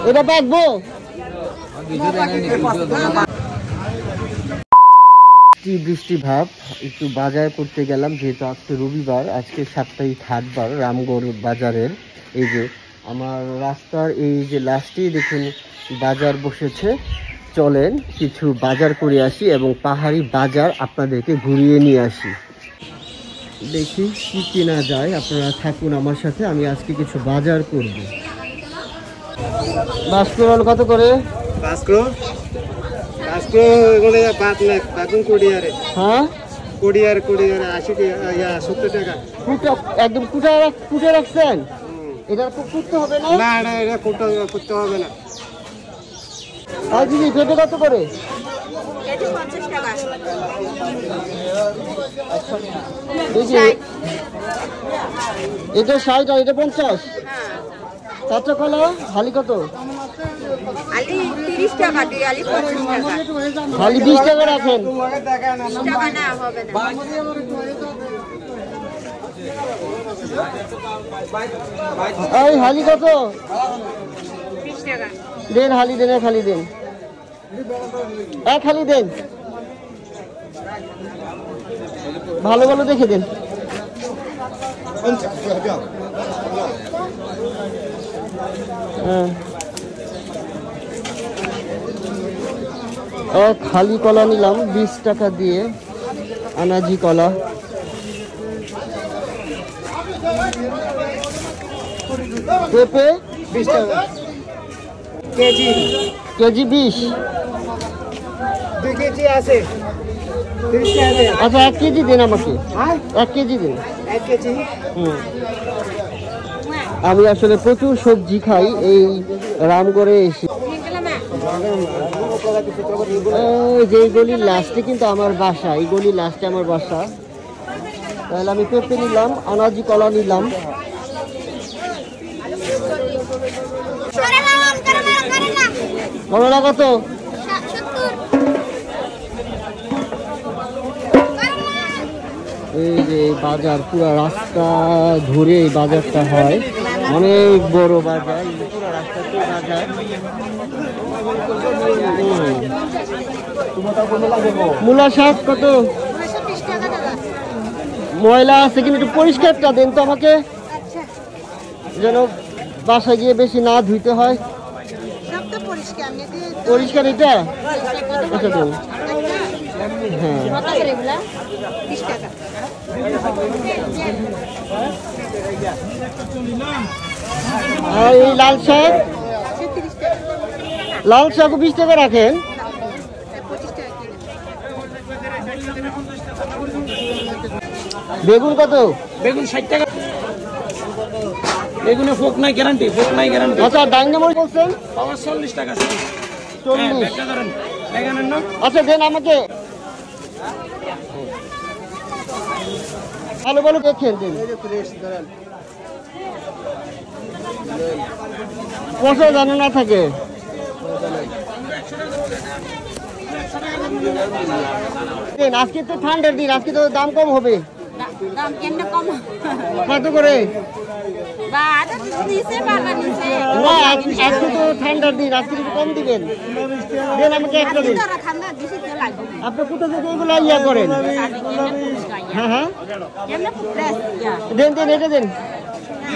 এটা পাকবো বৃষ্টি ভাব একটু বাজার করতে গেলাম, যেহেতু আজকে রবিবার, আজকে সাপ্তাহিক হাটবার রামগড় বাজারের। এই যে আমার রাস্তার এই যে লাস্টেই দেখুন বাজার বসেছে। চলেন কিছু বাজার করে আসি এবং পাহাড়ি বাজার আপনাদেরকে ঘুরিয়ে নিয়ে আসি, দেখি কি কেনা যায়। আপনারা থাকুন আমার সাথে, আমি আজকে কিছু বাজার করব। বাসকরল কত করে? হ্যাঁ একদম কুটে রাখছেন? এটা কুটতে হবে না? না এটা কুটতে হবে না। পেঁপে কত করে? এটা 60 আর এটা 50। কাঁচা কলা হালি কত? হালি 20 টাকা রাখেন। এই হালি কত? 20 টাকা দেন। হালি দেন, এক হালি দেন, এক হালি দেন, ভালো ভালো দেখে দেন। এক হালি কলা নিলাম 20 টাকা দিয়ে, আনাজি কলা। পেঁপে 20 টাকা কেজি, কেজি 20। 2 কেজি আছে 30 টাকা। আচ্ছা 1 কেজি দেন আমাকে। 1 কেজি দেন। 1 কেজি। আমি আসলে প্রচুর সবজি খাই এই রামগড়ে এসে। যে গলির লাস্টে কিন্তু আমার বাসা, এই গলির লাস্টে আমার বাসা। তাহলে আমি পেঁপে নিলাম, আনাজি কলা নিলাম। করলা কত? এই যে বাজার, পুরো রাস্তা ধরে এই বাজারটা হয়, অনেক বড় বাজার, পুরো রাস্তাতে বাজার। মূলা শাক কত? ময়লা আছে কিন্তু একটু পরিষ্কারটা দেন তো আমাকে, যেন বাসায় গিয়ে বেশি না ধুইতে হয়। পরিষ্কার এটা? আচ্ছা দেন। হ্যাঁ আর এই লাল শাক, লাল শাক 20 টাকা রাখেন। বেগুন কত? বেগুন 60 টাকা। বেগুনে ফোক নাই গ্যারান্টি, ফোক নাই গ্যারান্টি। আচ্ছা ডাইনে মরিচ বলছেন? 40 টাকা। 40। আচ্ছা দেন আমাকে, ভালো ভালো দেখেন দেন। পয়সা জানো না থাকে। আজকে তো ঠান্ডার দিন, আজকে তো দাম কম হবে। কত করে? না আজকে তো ঠান্ডার দিন, আজকে একটু কম দিবেন। দেন আমাকে একটা দিন। আপনি কোথা থেকে এগুলো ইয়া করেন? হ্যাঁ হ্যাঁ দেন দেন, এটা দেন,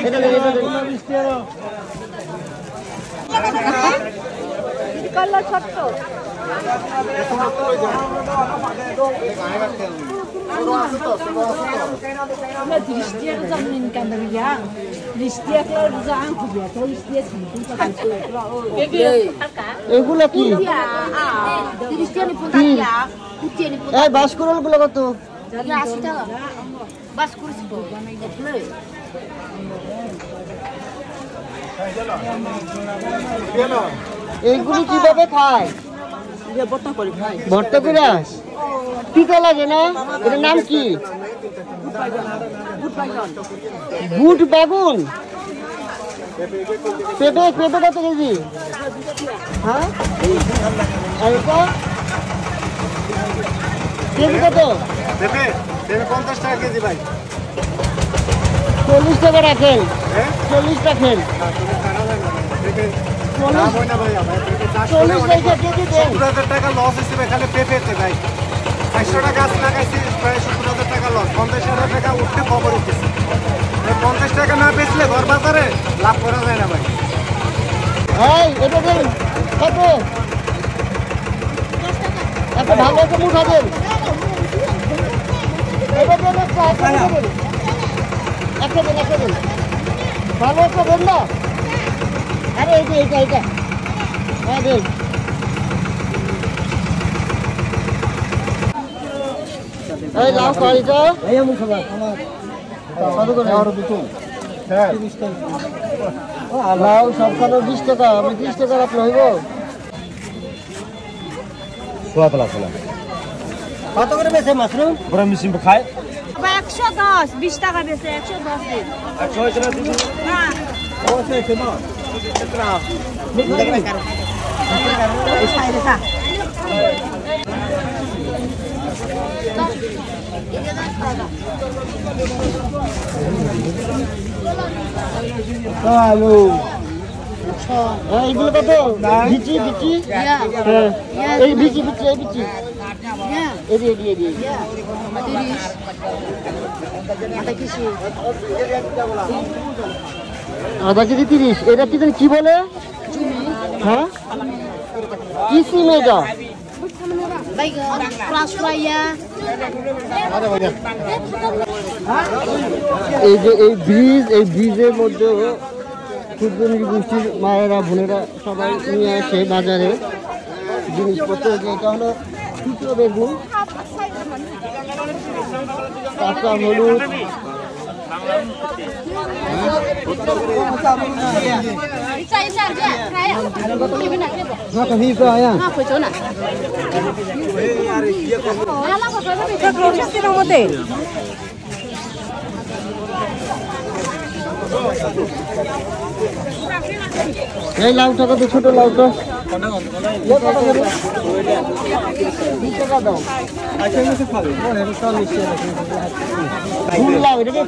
এটা দেন, এটা দেন। এগুলো কি? বাসকরল গুলো কত? 80 টাকা। এইগুলি কিভাবে খায়? ভর্তা করে তিতা লাগে না? এটার নাম কি? বুট বেগুন। পেঁপে, পেঁপে কত কেজি? হ্যাঁ কেজি কত? 50 টাকা কেজি ভাই। 40 টাকা রাখেন, 40 রাখেন। 70,000 টাকা লস হিসেবে খালি পেঁপেতে ভাই। 100টা গাছ লাগাইছি, প্রায় 70,000 টাকা লস। 50,000 টাকা উঠতে খবর উঠতেছে। 50 টাকা না বেচলে ঘর বাজারে লাভ করা যায় না ভাই। এটা দেন কত? একটা ভালো একটা মুঠা দেন। এটা দেন একটা দেন। ভালো একটা দেন না। আরে এইটা হ্যাঁ দেন। এই লাউ কয়টা? এই আমি খাবার আমার কত করে? আর দুটো। হ্যাঁ 30 টাকা। লাউ সবখানে 20 টাকা। আমি 30 টাকা রাখলে হইব? কত করে বেচে মাশরুম? বড় মিশিম খায় 110 20 টাকা বেচে 110 দিন 100 টাকা দিবি। হ্যাঁ এইগুলো কত? বিচি এই বিচি আধা কেজি 30। এটা কি বলে? হ্যাঁ কি সিম এটা? এই যে এই ব্রিজের মধ্যে ক্ষুদ্র গোষ্ঠীর মায়েরা বোনেরা সবাই নিয়ে আসে বাজারে জিনিসপত্র। যেটা হলো শুকনো বেগুন, কাঁচা হলুদ, এই লাউটা কত? ছোট লাউটা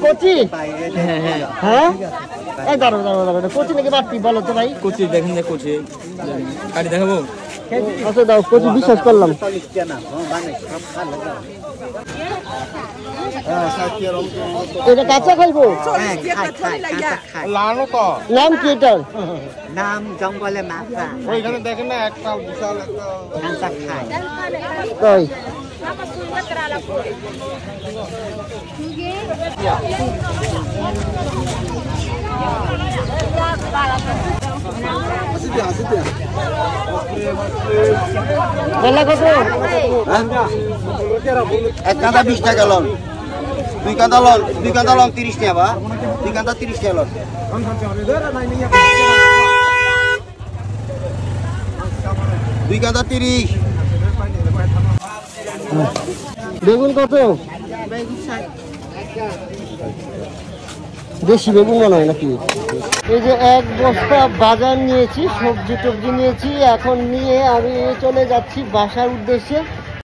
কচি? হ্যাঁ দাঁড়ো কচি নাকি বাড়তি বলো তো ভাই? কচি দেখেন, কচি কাটি দেখাবো। আচ্ছা দাও, কচি বিশ্বাস করলাম। এটা কাঁচা খাইবো? নাম কি এটার? নাম জঙ্গলে মাছা। ওইখানে দেখেন না একটা বিশাল কাঁচা খায়। তাই বলা কত? এক কাঁদা 20 টাকা লন, দুই কাঁদা লন 30 টাকা বা দুই কাঁদা 30 টাকা লন। দুই কাঁদা 30। বেগুন কত? দেশি বেগুন মনে হয় নাকি? এই যে এক বস্তা বাজার নিয়েছি, সবজি টবজি নিয়েছি। এখন নিয়ে আমি চলে যাচ্ছি বাসার উদ্দেশ্যে।